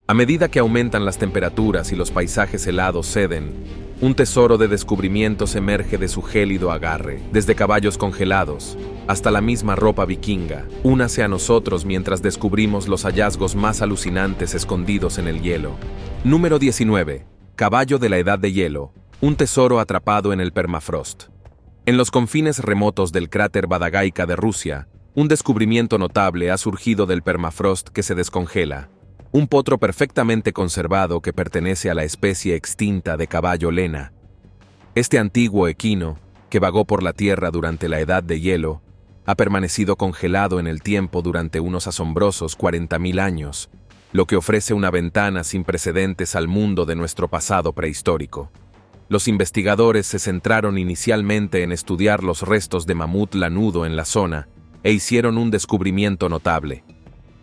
A medida que aumentan las temperaturas y los paisajes helados ceden, un tesoro de descubrimientos emerge de su gélido agarre, desde caballos congelados hasta la misma ropa vikinga. Únase a nosotros mientras descubrimos los hallazgos más alucinantes escondidos en el hielo. Número 19. Caballo de la Edad de Hielo, un tesoro atrapado en el permafrost. En los confines remotos del cráter Badagaika de Rusia, un descubrimiento notable ha surgido del permafrost que se descongela. Un potro perfectamente conservado que pertenece a la especie extinta de caballo lena. Este antiguo equino, que vagó por la Tierra durante la Edad de Hielo, ha permanecido congelado en el tiempo durante unos asombrosos 40.000 años, lo que ofrece una ventana sin precedentes al mundo de nuestro pasado prehistórico. Los investigadores se centraron inicialmente en estudiar los restos de mamut lanudo en la zona e hicieron un descubrimiento notable.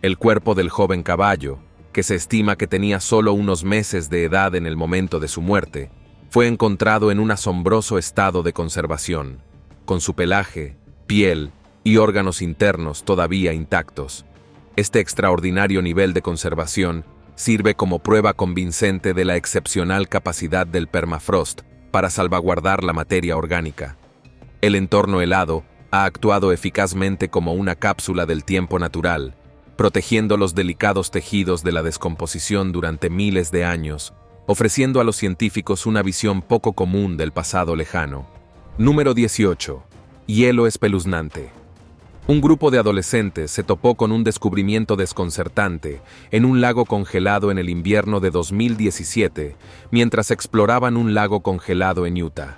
El cuerpo del joven caballo, que se estima que tenía solo unos meses de edad en el momento de su muerte, fue encontrado en un asombroso estado de conservación, con su pelaje, piel y órganos internos todavía intactos. Este extraordinario nivel de conservación sirve como prueba convincente de la excepcional capacidad del permafrost para salvaguardar la materia orgánica. El entorno helado ha actuado eficazmente como una cápsula del tiempo natural, protegiendo los delicados tejidos de la descomposición durante miles de años, ofreciendo a los científicos una visión poco común del pasado lejano. Número 18. Hielo espeluznante. Un grupo de adolescentes se topó con un descubrimiento desconcertante en un lago congelado en el invierno de 2017, mientras exploraban un lago congelado en Utah.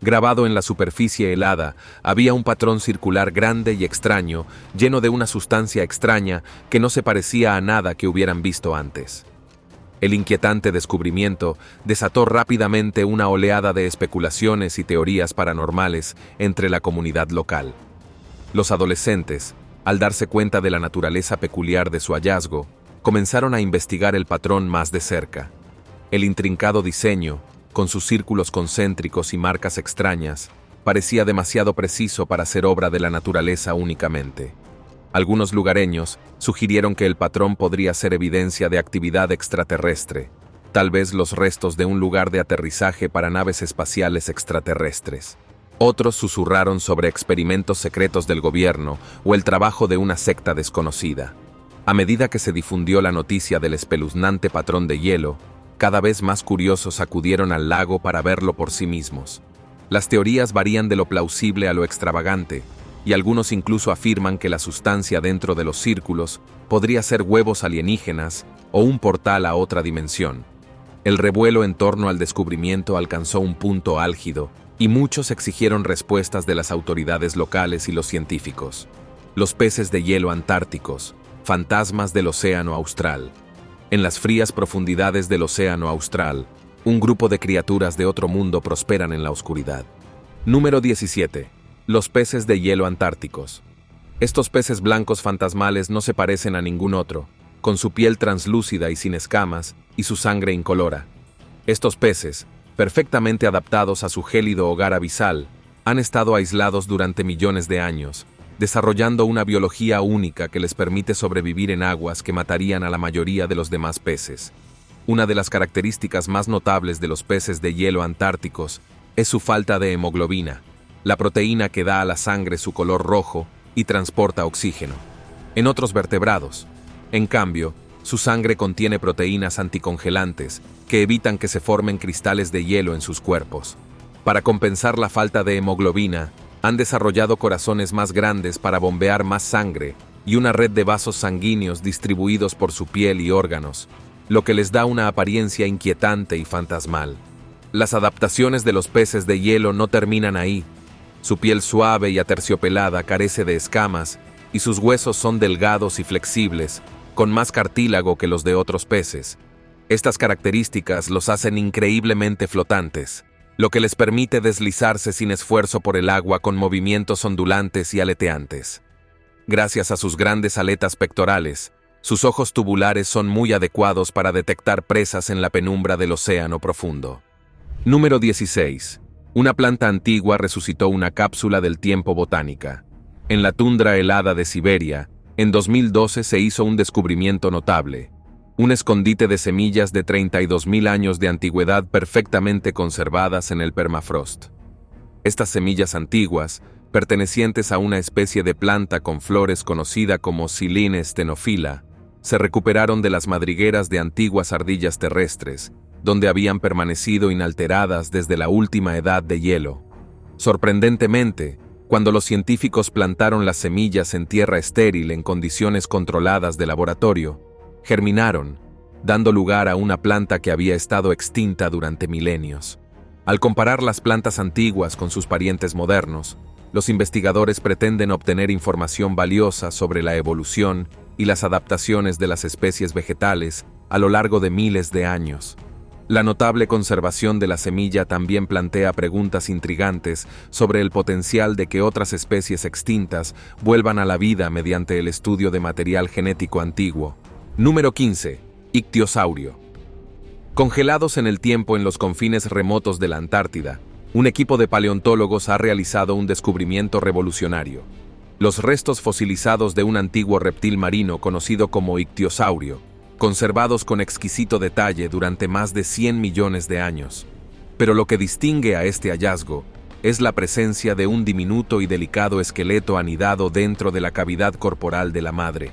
Grabado en la superficie helada, había un patrón circular grande y extraño, lleno de una sustancia extraña que no se parecía a nada que hubieran visto antes. El inquietante descubrimiento desató rápidamente una oleada de especulaciones y teorías paranormales entre la comunidad local. Los adolescentes, al darse cuenta de la naturaleza peculiar de su hallazgo, comenzaron a investigar el patrón más de cerca. El intrincado diseño, con sus círculos concéntricos y marcas extrañas, parecía demasiado preciso para ser obra de la naturaleza únicamente. Algunos lugareños sugirieron que el patrón podría ser evidencia de actividad extraterrestre, tal vez los restos de un lugar de aterrizaje para naves espaciales extraterrestres. Otros susurraron sobre experimentos secretos del gobierno o el trabajo de una secta desconocida. A medida que se difundió la noticia del espeluznante patrón de hielo, cada vez más curiosos acudieron al lago para verlo por sí mismos. Las teorías varían de lo plausible a lo extravagante, y algunos incluso afirman que la sustancia dentro de los círculos podría ser huevos alienígenas o un portal a otra dimensión. El revuelo en torno al descubrimiento alcanzó un punto álgido, y muchos exigieron respuestas de las autoridades locales y los científicos. Los peces de hielo antárticos, fantasmas del océano austral. En las frías profundidades del océano austral, un grupo de criaturas de otro mundo prosperan en la oscuridad. Número 17. Los peces de hielo antárticos. Estos peces blancos fantasmales no se parecen a ningún otro, con su piel translúcida y sin escamas, y su sangre incolora. Estos peces, perfectamente adaptados a su gélido hogar abisal, han estado aislados durante millones de años, desarrollando una biología única que les permite sobrevivir en aguas que matarían a la mayoría de los demás peces. Una de las características más notables de los peces de hielo antárticos es su falta de hemoglobina, la proteína que da a la sangre su color rojo y transporta oxígeno. En otros vertebrados, en cambio, su sangre contiene proteínas anticongelantes que evitan que se formen cristales de hielo en sus cuerpos. Para compensar la falta de hemoglobina, han desarrollado corazones más grandes para bombear más sangre y una red de vasos sanguíneos distribuidos por su piel y órganos, lo que les da una apariencia inquietante y fantasmal. Las adaptaciones de los peces de hielo no terminan ahí. Su piel suave y aterciopelada carece de escamas y sus huesos son delgados y flexibles, con más cartílago que los de otros peces. Estas características los hacen increíblemente flotantes, lo que les permite deslizarse sin esfuerzo por el agua con movimientos ondulantes y aleteantes. Gracias a sus grandes aletas pectorales, sus ojos tubulares son muy adecuados para detectar presas en la penumbra del océano profundo. Número 16. Una planta antigua resucitó una cápsula del tiempo botánica. En la tundra helada de Siberia, en 2012 se hizo un descubrimiento notable. un escondite de semillas de 32.000 años de antigüedad perfectamente conservadas en el permafrost. Estas semillas antiguas, pertenecientes a una especie de planta con flores conocida como Silene stenophylla, se recuperaron de las madrigueras de antiguas ardillas terrestres, donde habían permanecido inalteradas desde la última edad de hielo. Sorprendentemente, cuando los científicos plantaron las semillas en tierra estéril en condiciones controladas de laboratorio, germinaron, dando lugar a una planta que había estado extinta durante milenios. Al comparar las plantas antiguas con sus parientes modernos, los investigadores pretenden obtener información valiosa sobre la evolución y las adaptaciones de las especies vegetales a lo largo de miles de años. La notable conservación de la semilla también plantea preguntas intrigantes sobre el potencial de que otras especies extintas vuelvan a la vida mediante el estudio de material genético antiguo. Número 15. Ictiosaurio. Congelados en el tiempo en los confines remotos de la Antártida, un equipo de paleontólogos ha realizado un descubrimiento revolucionario. Los restos fosilizados de un antiguo reptil marino conocido como ictiosaurio, conservados con exquisito detalle durante más de 100 millones de años. Pero lo que distingue a este hallazgo es la presencia de un diminuto y delicado esqueleto anidado dentro de la cavidad corporal de la madre.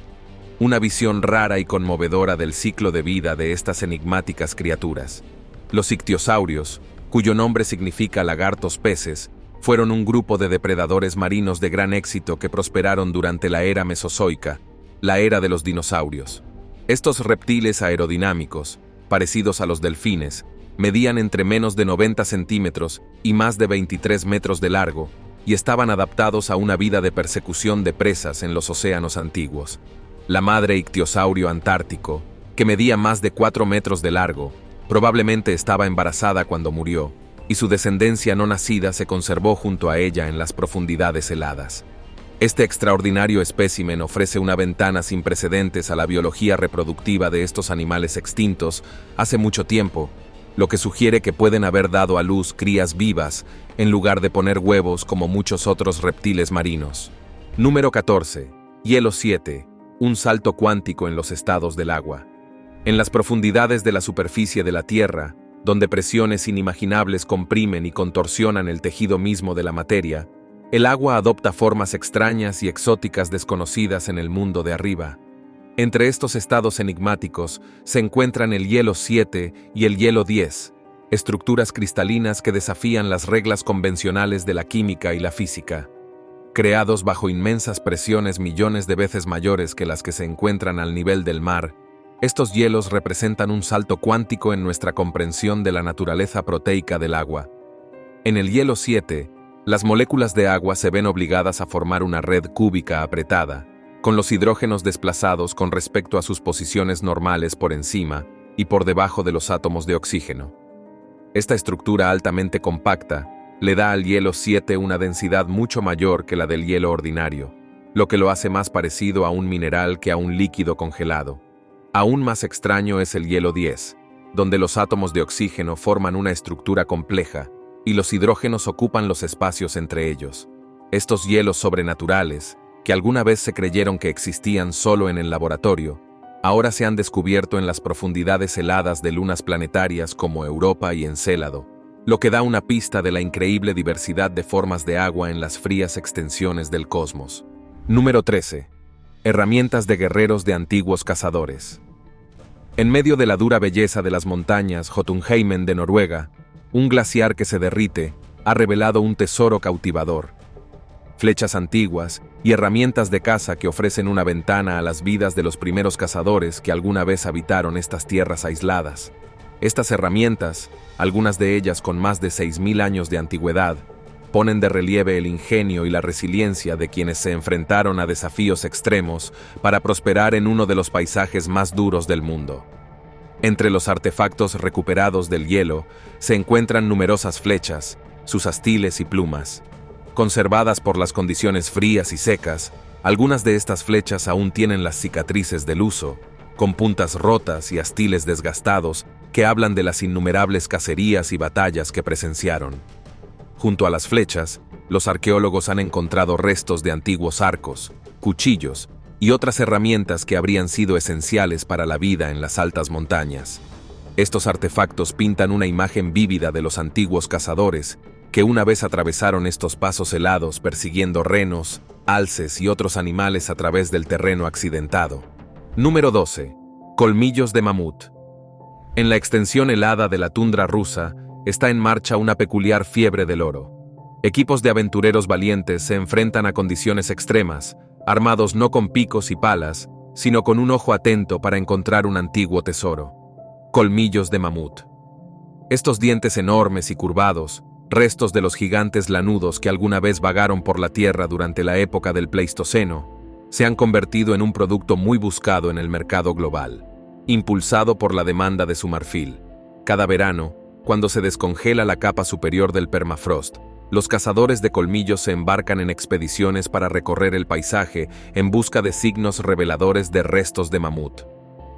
Una visión rara y conmovedora del ciclo de vida de estas enigmáticas criaturas. Los ictiosaurios, cuyo nombre significa lagartos peces, fueron un grupo de depredadores marinos de gran éxito que prosperaron durante la era mesozoica, la era de los dinosaurios. Estos reptiles aerodinámicos, parecidos a los delfines, medían entre menos de 90 centímetros y más de 23 metros de largo, y estaban adaptados a una vida de persecución de presas en los océanos antiguos. La madre ictiosaurio antártico, que medía más de 4 metros de largo, probablemente estaba embarazada cuando murió, y su descendencia no nacida se conservó junto a ella en las profundidades heladas. Este extraordinario espécimen ofrece una ventana sin precedentes a la biología reproductiva de estos animales extintos hace mucho tiempo, lo que sugiere que pueden haber dado a luz crías vivas en lugar de poner huevos como muchos otros reptiles marinos. Número 14. Hielo 7. Un salto cuántico en los estados del agua. En las profundidades de la superficie de la Tierra, donde presiones inimaginables comprimen y contorsionan el tejido mismo de la materia, el agua adopta formas extrañas y exóticas desconocidas en el mundo de arriba. Entre estos estados enigmáticos se encuentran el hielo 7 y el hielo 10, estructuras cristalinas que desafían las reglas convencionales de la química y la física. Creados bajo inmensas presiones millones de veces mayores que las que se encuentran al nivel del mar, estos hielos representan un salto cuántico en nuestra comprensión de la naturaleza proteica del agua. En el hielo 7, las moléculas de agua se ven obligadas a formar una red cúbica apretada, con los hidrógenos desplazados con respecto a sus posiciones normales por encima y por debajo de los átomos de oxígeno. Esta estructura altamente compacta le da al hielo 7 una densidad mucho mayor que la del hielo ordinario, lo que lo hace más parecido a un mineral que a un líquido congelado. Aún más extraño es el hielo 10, donde los átomos de oxígeno forman una estructura compleja y los hidrógenos ocupan los espacios entre ellos. Estos hielos sobrenaturales, que alguna vez se creyeron que existían solo en el laboratorio, ahora se han descubierto en las profundidades heladas de lunas planetarias como Europa y Encélado, lo que da una pista de la increíble diversidad de formas de agua en las frías extensiones del cosmos. Número 13. Herramientas de guerreros de antiguos cazadores. En medio de la dura belleza de las montañas Jotunheimen de Noruega, un glaciar que se derrite ha revelado un tesoro cautivador. Flechas antiguas y herramientas de caza que ofrecen una ventana a las vidas de los primeros cazadores que alguna vez habitaron estas tierras aisladas. Estas herramientas, algunas de ellas con más de 6.000 años de antigüedad, ponen de relieve el ingenio y la resiliencia de quienes se enfrentaron a desafíos extremos para prosperar en uno de los paisajes más duros del mundo. Entre los artefactos recuperados del hielo se encuentran numerosas flechas, sus astiles y plumas. Conservadas por las condiciones frías y secas, algunas de estas flechas aún tienen las cicatrices del uso, con puntas rotas y astiles desgastados que hablan de las innumerables cacerías y batallas que presenciaron. Junto a las flechas, los arqueólogos han encontrado restos de antiguos arcos, cuchillos y otras herramientas que habrían sido esenciales para la vida en las altas montañas. Estos artefactos pintan una imagen vívida de los antiguos cazadores que una vez atravesaron estos pasos helados persiguiendo renos, alces y otros animales a través del terreno accidentado. Número 12. Colmillos de mamut. En la extensión helada de la tundra rusa está en marcha una peculiar fiebre del oro. Equipos de aventureros valientes se enfrentan a condiciones extremas, armados no con picos y palas, sino con un ojo atento para encontrar un antiguo tesoro. Colmillos de mamut. Estos dientes enormes y curvados, restos de los gigantes lanudos que alguna vez vagaron por la Tierra durante la época del Pleistoceno, se han convertido en un producto muy buscado en el mercado global, impulsado por la demanda de su marfil. Cada verano, cuando se descongela la capa superior del permafrost, los cazadores de colmillos se embarcan en expediciones para recorrer el paisaje en busca de signos reveladores de restos de mamut.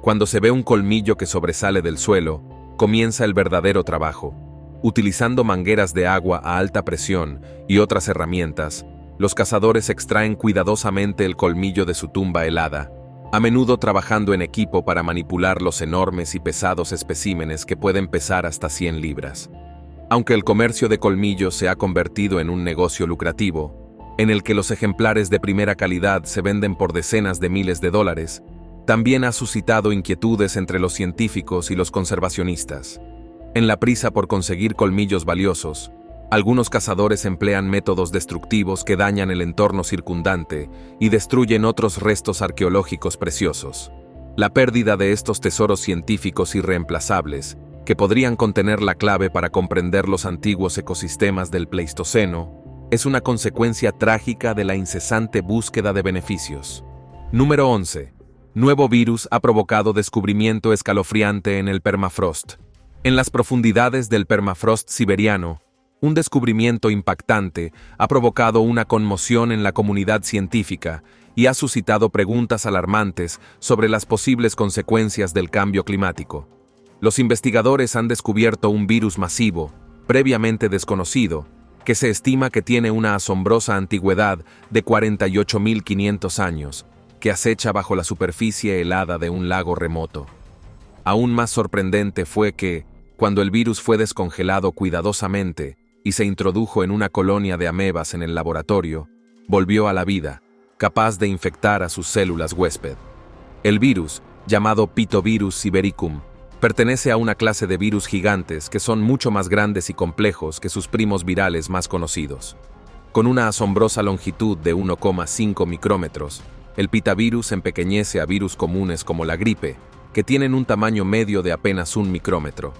Cuando se ve un colmillo que sobresale del suelo, comienza el verdadero trabajo. Utilizando mangueras de agua a alta presión y otras herramientas, los cazadores extraen cuidadosamente el colmillo de su tumba helada, a menudo trabajando en equipo para manipular los enormes y pesados especímenes que pueden pesar hasta 100 libras. Aunque el comercio de colmillos se ha convertido en un negocio lucrativo, en el que los ejemplares de primera calidad se venden por decenas de miles de dólares, también ha suscitado inquietudes entre los científicos y los conservacionistas. En la prisa por conseguir colmillos valiosos, algunos cazadores emplean métodos destructivos que dañan el entorno circundante y destruyen otros restos arqueológicos preciosos. La pérdida de estos tesoros científicos irreemplazables, que podrían contener la clave para comprender los antiguos ecosistemas del Pleistoceno, es una consecuencia trágica de la incesante búsqueda de beneficios. Número 11. Nuevo virus ha provocado descubrimiento escalofriante en el permafrost. En las profundidades del permafrost siberiano, un descubrimiento impactante ha provocado una conmoción en la comunidad científica y ha suscitado preguntas alarmantes sobre las posibles consecuencias del cambio climático. Los investigadores han descubierto un virus masivo, previamente desconocido, que se estima que tiene una asombrosa antigüedad de 48.500 años, que acecha bajo la superficie helada de un lago remoto. Aún más sorprendente fue que, cuando el virus fue descongelado cuidadosamente y se introdujo en una colonia de amebas en el laboratorio, volvió a la vida, capaz de infectar a sus células huésped. El virus, llamado Pitovirus sibericum, pertenece a una clase de virus gigantes que son mucho más grandes y complejos que sus primos virales más conocidos. Con una asombrosa longitud de 1,5 micrómetros, el pitavirus empequeñece a virus comunes como la gripe, que tienen un tamaño medio de apenas 1 micrómetro.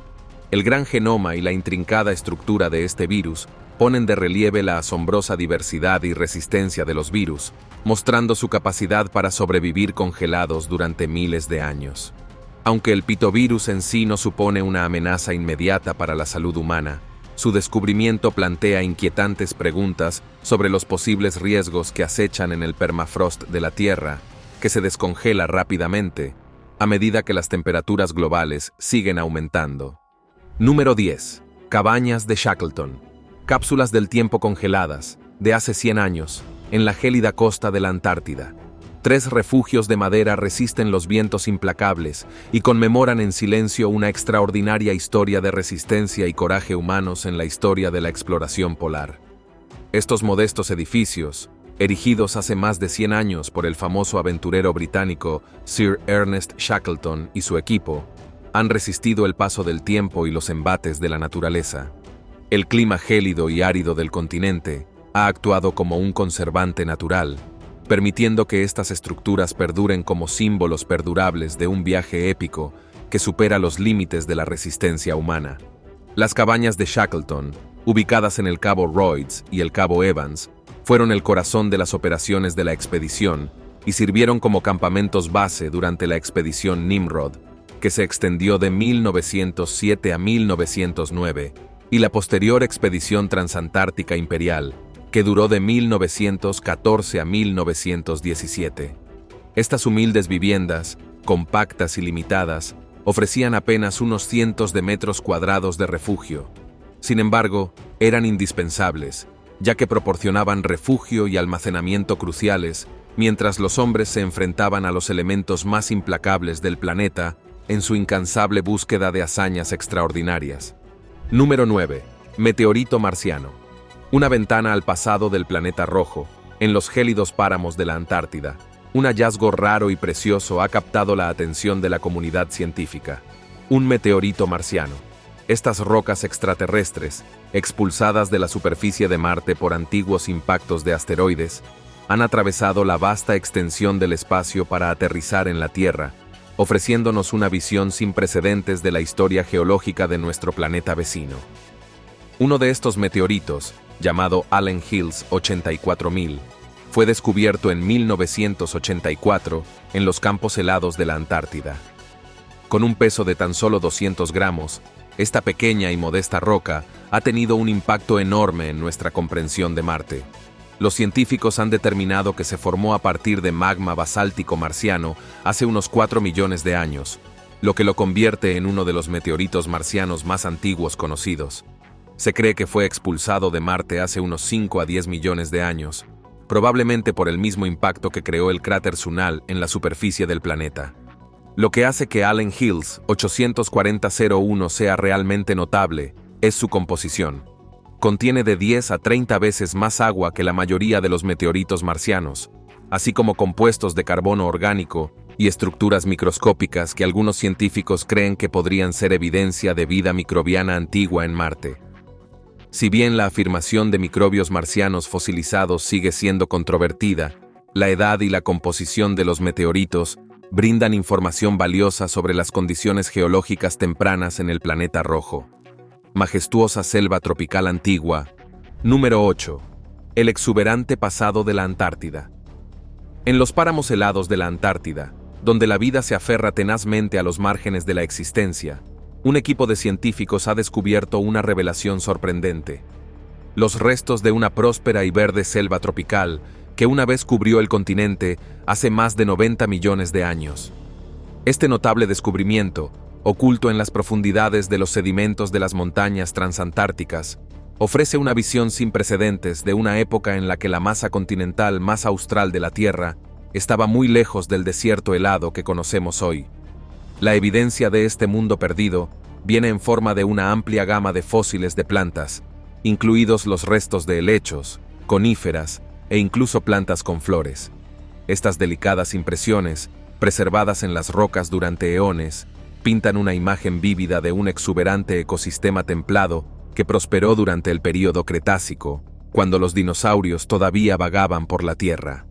El gran genoma y la intrincada estructura de este virus ponen de relieve la asombrosa diversidad y resistencia de los virus, mostrando su capacidad para sobrevivir congelados durante miles de años. Aunque el pitovirus en sí no supone una amenaza inmediata para la salud humana, su descubrimiento plantea inquietantes preguntas sobre los posibles riesgos que acechan en el permafrost de la Tierra, que se descongela rápidamente a medida que las temperaturas globales siguen aumentando. Número 10. Cabañas de Shackleton. Cápsulas del tiempo congeladas, de hace 100 años, en la gélida costa de la Antártida. 3 refugios de madera resisten los vientos implacables y conmemoran en silencio una extraordinaria historia de resistencia y coraje humanos en la historia de la exploración polar. Estos modestos edificios, erigidos hace más de 100 años por el famoso aventurero británico Sir Ernest Shackleton y su equipo, han resistido el paso del tiempo y los embates de la naturaleza. El clima gélido y árido del continente ha actuado como un conservante natural, permitiendo que estas estructuras perduren como símbolos perdurables de un viaje épico que supera los límites de la resistencia humana. Las cabañas de Shackleton, ubicadas en el Cabo Royds y el Cabo Evans, fueron el corazón de las operaciones de la expedición y sirvieron como campamentos base durante la expedición Nimrod, que se extendió de 1907 a 1909, y la posterior expedición transantártica imperial, que duró de 1914 a 1917. Estas humildes viviendas, compactas y limitadas, ofrecían apenas unos cientos de metros cuadrados de refugio. Sin embargo, eran indispensables, ya que proporcionaban refugio y almacenamiento cruciales mientras los hombres se enfrentaban a los elementos más implacables del planeta en su incansable búsqueda de hazañas extraordinarias. Número 9. Meteorito marciano. Una ventana al pasado del planeta rojo, en los gélidos páramos de la Antártida. Un hallazgo raro y precioso ha captado la atención de la comunidad científica. Un meteorito marciano. Estas rocas extraterrestres, expulsadas de la superficie de Marte por antiguos impactos de asteroides, han atravesado la vasta extensión del espacio para aterrizar en la Tierra, ofreciéndonos una visión sin precedentes de la historia geológica de nuestro planeta vecino. Uno de estos meteoritos, llamado Allen Hills 84000, fue descubierto en 1984 en los campos helados de la Antártida. Con un peso de tan solo 200 gramos, esta pequeña y modesta roca ha tenido un impacto enorme en nuestra comprensión de Marte. Los científicos han determinado que se formó a partir de magma basáltico marciano hace unos 4 millones de años, lo que lo convierte en uno de los meteoritos marcianos más antiguos conocidos. Se cree que fue expulsado de Marte hace unos 5 a 10 millones de años, probablemente por el mismo impacto que creó el cráter Sunal en la superficie del planeta. Lo que hace que Allen Hills 84001 sea realmente notable es su composición. Contiene de 10 a 30 veces más agua que la mayoría de los meteoritos marcianos, así como compuestos de carbono orgánico y estructuras microscópicas que algunos científicos creen que podrían ser evidencia de vida microbiana antigua en Marte. Si bien la afirmación de microbios marcianos fosilizados sigue siendo controvertida, la edad y la composición de los meteoritos brindan información valiosa sobre las condiciones geológicas tempranas en el planeta rojo. Majestuosa selva tropical antigua. Número 8. El exuberante pasado de la Antártida. En los páramos helados de la Antártida, donde la vida se aferra tenazmente a los márgenes de la existencia, un equipo de científicos ha descubierto una revelación sorprendente. Los restos de una próspera y verde selva tropical que una vez cubrió el continente hace más de 90 millones de años. Este notable descubrimiento, oculto en las profundidades de los sedimentos de las montañas transantárticas, ofrece una visión sin precedentes de una época en la que la masa continental más austral de la Tierra estaba muy lejos del desierto helado que conocemos hoy. La evidencia de este mundo perdido viene en forma de una amplia gama de fósiles de plantas, incluidos los restos de helechos, coníferas e incluso plantas con flores. Estas delicadas impresiones, preservadas en las rocas durante eones, pintan una imagen vívida de un exuberante ecosistema templado que prosperó durante el período Cretácico, cuando los dinosaurios todavía vagaban por la Tierra.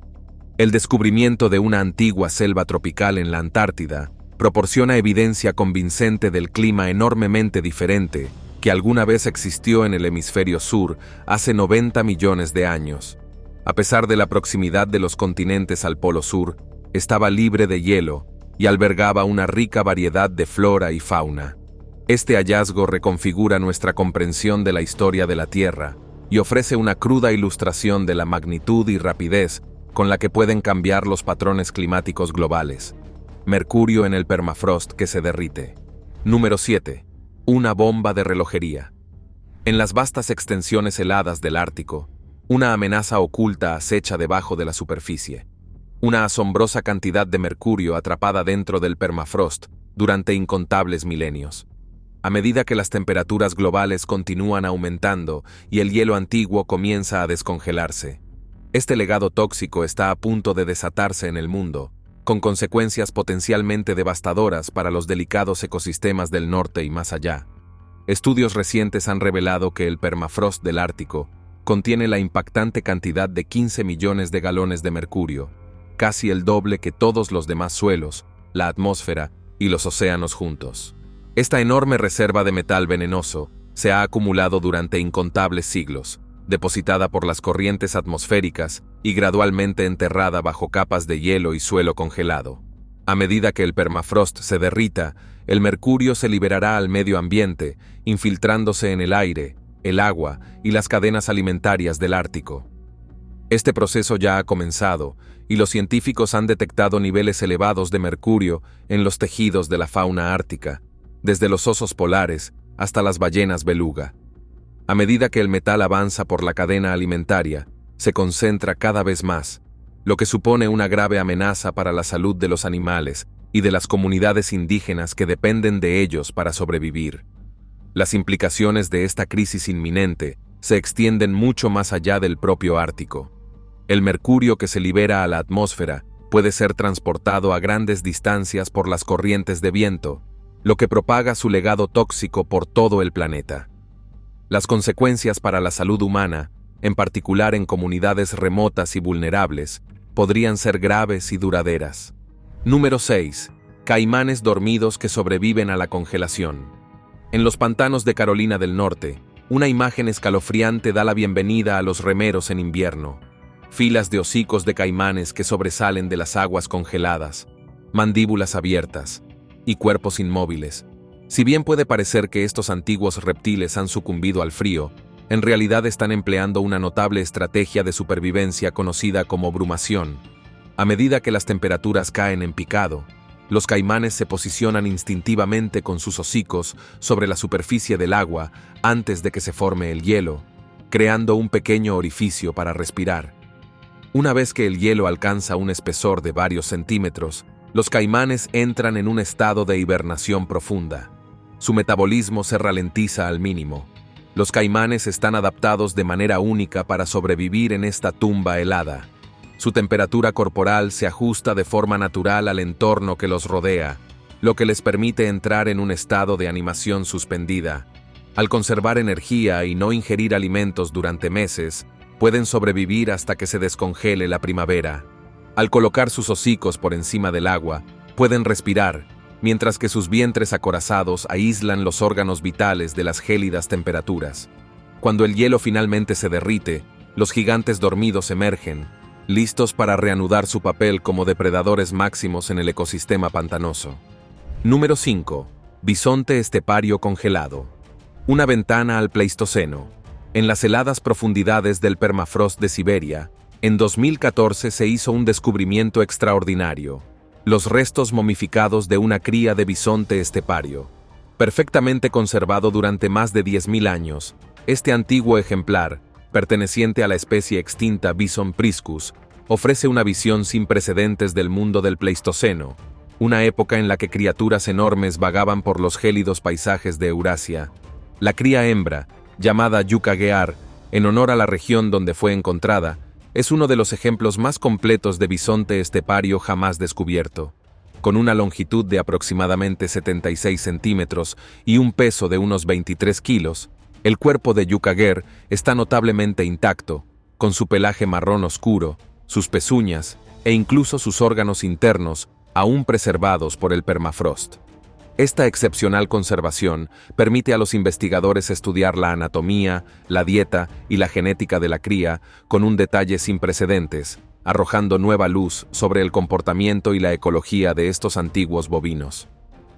El descubrimiento de una antigua selva tropical en la Antártida proporciona evidencia convincente del clima enormemente diferente que alguna vez existió en el hemisferio sur hace 90 millones de años. A pesar de la proximidad de los continentes al Polo Sur, estaba libre de hielo y albergaba una rica variedad de flora y fauna. Este hallazgo reconfigura nuestra comprensión de la historia de la Tierra y ofrece una cruda ilustración de la magnitud y rapidez con la que pueden cambiar los patrones climáticos globales. Mercurio en el permafrost que se derrite. Número 7. Una bomba de relojería. En las vastas extensiones heladas del Ártico, una amenaza oculta acecha debajo de la superficie. Una asombrosa cantidad de mercurio atrapada dentro del permafrost durante incontables milenios. A medida que las temperaturas globales continúan aumentando y el hielo antiguo comienza a descongelarse, este legado tóxico está a punto de desatarse en el mundo, con consecuencias potencialmente devastadoras para los delicados ecosistemas del norte y más allá. Estudios recientes han revelado que el permafrost del Ártico contiene la impactante cantidad de 15 millones de galones de mercurio, casi el doble que todos los demás suelos, la atmósfera y los océanos juntos. Esta enorme reserva de metal venenoso se ha acumulado durante incontables siglos, depositada por las corrientes atmosféricas y gradualmente enterrada bajo capas de hielo y suelo congelado. A medida que el permafrost se derrita, el mercurio se liberará al medio ambiente, infiltrándose en el aire, el agua y las cadenas alimentarias del Ártico. Este proceso ya ha comenzado, y los científicos han detectado niveles elevados de mercurio en los tejidos de la fauna ártica, desde los osos polares hasta las ballenas beluga. A medida que el metal avanza por la cadena alimentaria, se concentra cada vez más, lo que supone una grave amenaza para la salud de los animales y de las comunidades indígenas que dependen de ellos para sobrevivir. Las implicaciones de esta crisis inminente se extienden mucho más allá del propio Ártico. El mercurio que se libera a la atmósfera puede ser transportado a grandes distancias por las corrientes de viento, lo que propaga su legado tóxico por todo el planeta. Las consecuencias para la salud humana, en particular en comunidades remotas y vulnerables, podrían ser graves y duraderas. Número 6. Caimanes dormidos que sobreviven a la congelación. En los pantanos de Carolina del Norte, una imagen escalofriante da la bienvenida a los remeros en invierno. Filas de hocicos de caimanes que sobresalen de las aguas congeladas, mandíbulas abiertas y cuerpos inmóviles. Si bien puede parecer que estos antiguos reptiles han sucumbido al frío, en realidad están empleando una notable estrategia de supervivencia conocida como brumación. A medida que las temperaturas caen en picado, los caimanes se posicionan instintivamente con sus hocicos sobre la superficie del agua antes de que se forme el hielo, creando un pequeño orificio para respirar. Una vez que el hielo alcanza un espesor de varios centímetros, los caimanes entran en un estado de hibernación profunda. Su metabolismo se ralentiza al mínimo. Los caimanes están adaptados de manera única para sobrevivir en esta tumba helada. Su temperatura corporal se ajusta de forma natural al entorno que los rodea, lo que les permite entrar en un estado de animación suspendida. Al conservar energía y no ingerir alimentos durante meses, pueden sobrevivir hasta que se descongele la primavera. Al colocar sus hocicos por encima del agua, pueden respirar, mientras que sus vientres acorazados aíslan los órganos vitales de las gélidas temperaturas. Cuando el hielo finalmente se derrite, los gigantes dormidos emergen, listos para reanudar su papel como depredadores máximos en el ecosistema pantanoso. Número 5. Bisonte estepario congelado. Una ventana al Pleistoceno. En las heladas profundidades del permafrost de Siberia, en 2014 se hizo un descubrimiento extraordinario: los restos momificados de una cría de bisonte estepario. Perfectamente conservado durante más de 10.000 años, este antiguo ejemplar, perteneciente a la especie extinta Bison priscus, ofrece una visión sin precedentes del mundo del Pleistoceno, una época en la que criaturas enormes vagaban por los gélidos paisajes de Eurasia. La cría hembra, llamada Yukagear, en honor a la región donde fue encontrada, es uno de los ejemplos más completos de bisonte estepario jamás descubierto. Con una longitud de aproximadamente 76 centímetros y un peso de unos 23 kilos, el cuerpo de Yukagear está notablemente intacto, con su pelaje marrón oscuro, sus pezuñas e incluso sus órganos internos aún preservados por el permafrost. Esta excepcional conservación permite a los investigadores estudiar la anatomía, la dieta y la genética de la cría con un detalle sin precedentes, arrojando nueva luz sobre el comportamiento y la ecología de estos antiguos bovinos.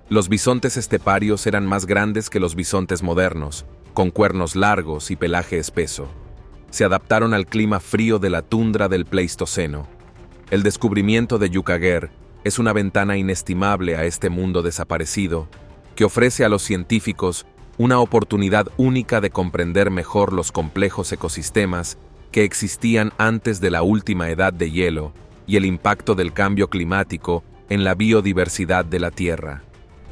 Los bisontes esteparios eran más grandes que los bisontes modernos, con cuernos largos y pelaje espeso. Se adaptaron al clima frío de la tundra del Pleistoceno. El descubrimiento de Yukagear es una ventana inestimable a este mundo desaparecido, que ofrece a los científicos una oportunidad única de comprender mejor los complejos ecosistemas que existían antes de la última edad de hielo y el impacto del cambio climático en la biodiversidad de la Tierra.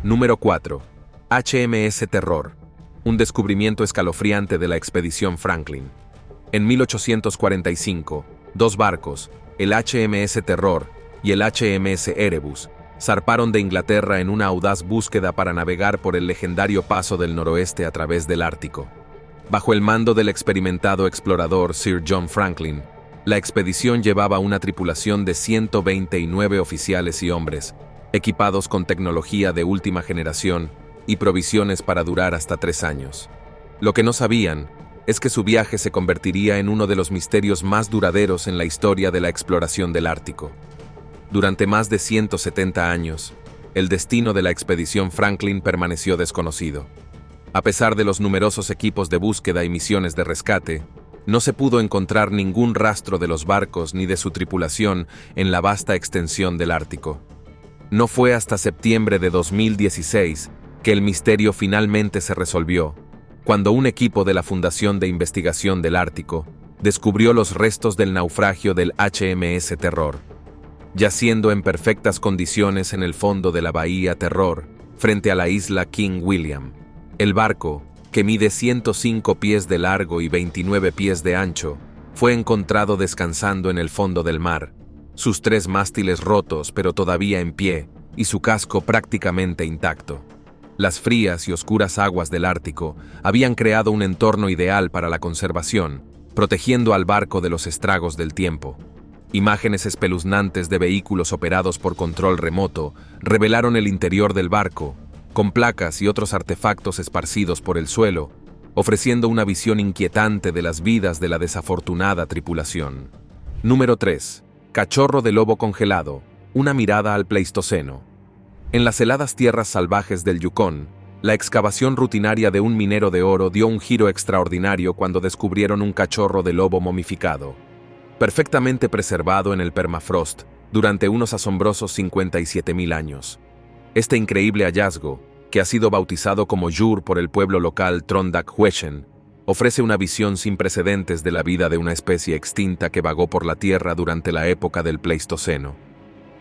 Número 4. HMS Terror. Un descubrimiento escalofriante de la expedición Franklin. En 1845, dos barcos, el HMS Terror y el HMS Erebus, zarparon de Inglaterra en una audaz búsqueda para navegar por el legendario paso del noroeste a través del Ártico. Bajo el mando del experimentado explorador Sir John Franklin, la expedición llevaba una tripulación de 129 oficiales y hombres, equipados con tecnología de última generación y provisiones para durar hasta 3 años. Lo que no sabían es que su viaje se convertiría en uno de los misterios más duraderos en la historia de la exploración del Ártico. Durante más de 170 años, el destino de la expedición Franklin permaneció desconocido. A pesar de los numerosos equipos de búsqueda y misiones de rescate, no se pudo encontrar ningún rastro de los barcos ni de su tripulación en la vasta extensión del Ártico. No fue hasta septiembre de 2016 que el misterio finalmente se resolvió, cuando un equipo de la Fundación de Investigación del Ártico descubrió los restos del naufragio del HMS Terror, yaciendo en perfectas condiciones en el fondo de la bahía Terror, frente a la isla King William. El barco, que mide 105 pies de largo y 29 pies de ancho, fue encontrado descansando en el fondo del mar, sus 3 mástiles rotos pero todavía en pie, y su casco prácticamente intacto. Las frías y oscuras aguas del Ártico habían creado un entorno ideal para la conservación, protegiendo al barco de los estragos del tiempo. Imágenes espeluznantes de vehículos operados por control remoto revelaron el interior del barco, con placas y otros artefactos esparcidos por el suelo, ofreciendo una visión inquietante de las vidas de la desafortunada tripulación. Número 3. Cachorro de lobo congelado, una mirada al Pleistoceno. En las heladas tierras salvajes del Yukón, la excavación rutinaria de un minero de oro dio un giro extraordinario cuando descubrieron un cachorro de lobo momificado, perfectamente preservado en el permafrost durante unos asombrosos 57.000 años. Este increíble hallazgo, que ha sido bautizado como Jur por el pueblo local Trondak-Hueshen, ofrece una visión sin precedentes de la vida de una especie extinta que vagó por la Tierra durante la época del Pleistoceno.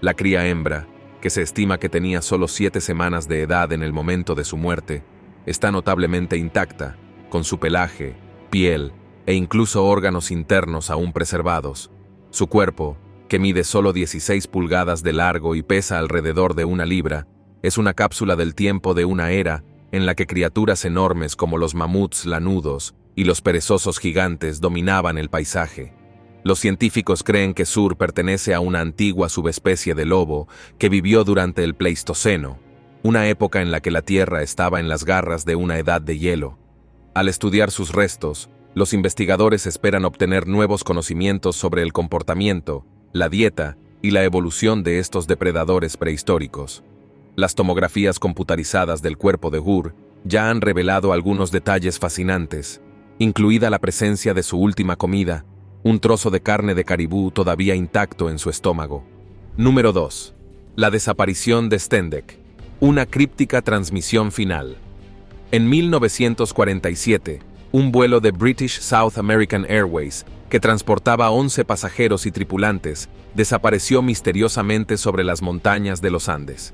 La cría hembra, que se estima que tenía solo 7 semanas de edad en el momento de su muerte, está notablemente intacta, con su pelaje, piel e incluso órganos internos aún preservados. Su cuerpo, que mide solo 16 pulgadas de largo y pesa alrededor de 1 libra, es una cápsula del tiempo de una era en la que criaturas enormes como los mamuts lanudos y los perezosos gigantes dominaban el paisaje. Los científicos creen que Sur pertenece a una antigua subespecie de lobo que vivió durante el Pleistoceno, una época en la que la Tierra estaba en las garras de una edad de hielo. Al estudiar sus restos, los investigadores esperan obtener nuevos conocimientos sobre el comportamiento, la dieta y la evolución de estos depredadores prehistóricos. Las tomografías computarizadas del cuerpo de Gur ya han revelado algunos detalles fascinantes, incluida la presencia de su última comida, un trozo de carne de caribú todavía intacto en su estómago. Número 2. La desaparición de Stendek, una críptica transmisión final. En 1947, un vuelo de British South American Airways, que transportaba 11 pasajeros y tripulantes, desapareció misteriosamente sobre las montañas de los Andes.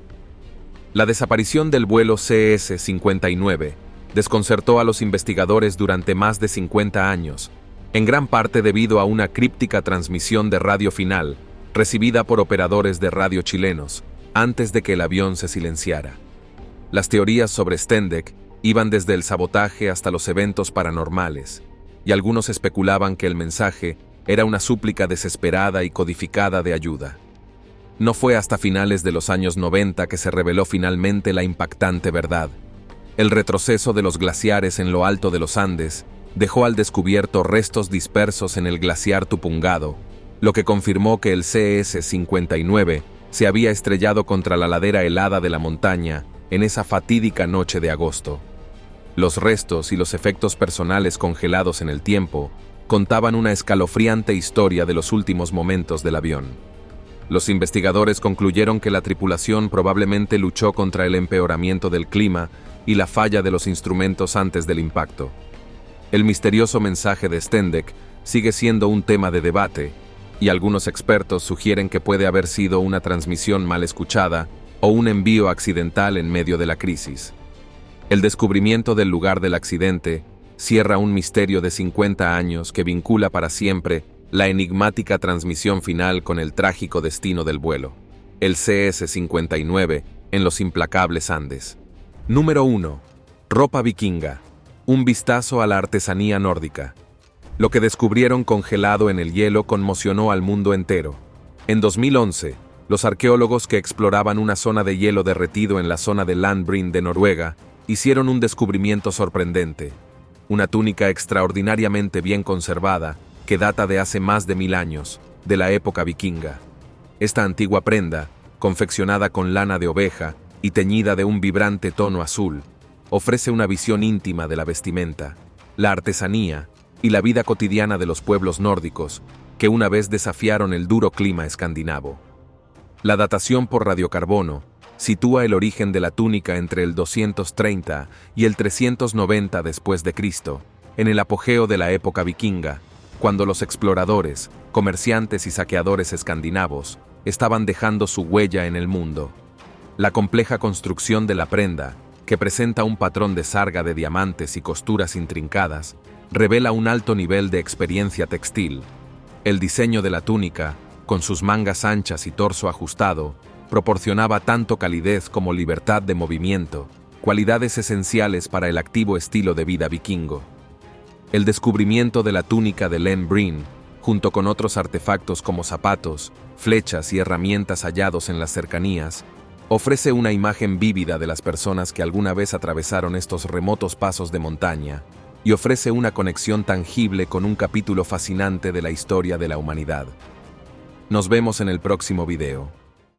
La desaparición del vuelo CS-59 desconcertó a los investigadores durante más de 50 años, en gran parte debido a una críptica transmisión de radio final recibida por operadores de radio chilenos antes de que el avión se silenciara. Las teorías sobre Stendek iban desde el sabotaje hasta los eventos paranormales, y algunos especulaban que el mensaje era una súplica desesperada y codificada de ayuda. No fue hasta finales de los años 90 que se reveló finalmente la impactante verdad. El retroceso de los glaciares en lo alto de los Andes dejó al descubierto restos dispersos en el glaciar Tupungado, lo que confirmó que el CS-59 se había estrellado contra la ladera helada de la montaña en esa fatídica noche de agosto. Los restos y los efectos personales congelados en el tiempo contaban una escalofriante historia de los últimos momentos del avión. Los investigadores concluyeron que la tripulación probablemente luchó contra el empeoramiento del clima y la falla de los instrumentos antes del impacto. El misterioso mensaje de Stendek sigue siendo un tema de debate, y algunos expertos sugieren que puede haber sido una transmisión mal escuchada o un envío accidental en medio de la crisis. El descubrimiento del lugar del accidente cierra un misterio de 50 años que vincula para siempre la enigmática transmisión final con el trágico destino del vuelo, el CS-59 en los implacables Andes. Número 1. Ropa vikinga. Un vistazo a la artesanía nórdica. Lo que descubrieron congelado en el hielo conmocionó al mundo entero. En 2011, los arqueólogos que exploraban una zona de hielo derretido en la zona de Landbryn de Noruega hicieron un descubrimiento sorprendente. Una túnica extraordinariamente bien conservada que data de hace más de 1000 años, de la época vikinga. Esta antigua prenda, confeccionada con lana de oveja y teñida de un vibrante tono azul, ofrece una visión íntima de la vestimenta, la artesanía y la vida cotidiana de los pueblos nórdicos que una vez desafiaron el duro clima escandinavo. La datación por radiocarbono sitúa el origen de la túnica entre el 230 y el 390 después de Cristo, en el apogeo de la época vikinga, cuando los exploradores, comerciantes y saqueadores escandinavos estaban dejando su huella en el mundo. La compleja construcción de la prenda, que presenta un patrón de sarga de diamantes y costuras intrincadas, revela un alto nivel de experiencia textil. El diseño de la túnica, con sus mangas anchas y torso ajustado, proporcionaba tanto calidez como libertad de movimiento, cualidades esenciales para el activo estilo de vida vikingo. El descubrimiento de la túnica de Len Breen, junto con otros artefactos como zapatos, flechas y herramientas hallados en las cercanías, ofrece una imagen vívida de las personas que alguna vez atravesaron estos remotos pasos de montaña y ofrece una conexión tangible con un capítulo fascinante de la historia de la humanidad. Nos vemos en el próximo video.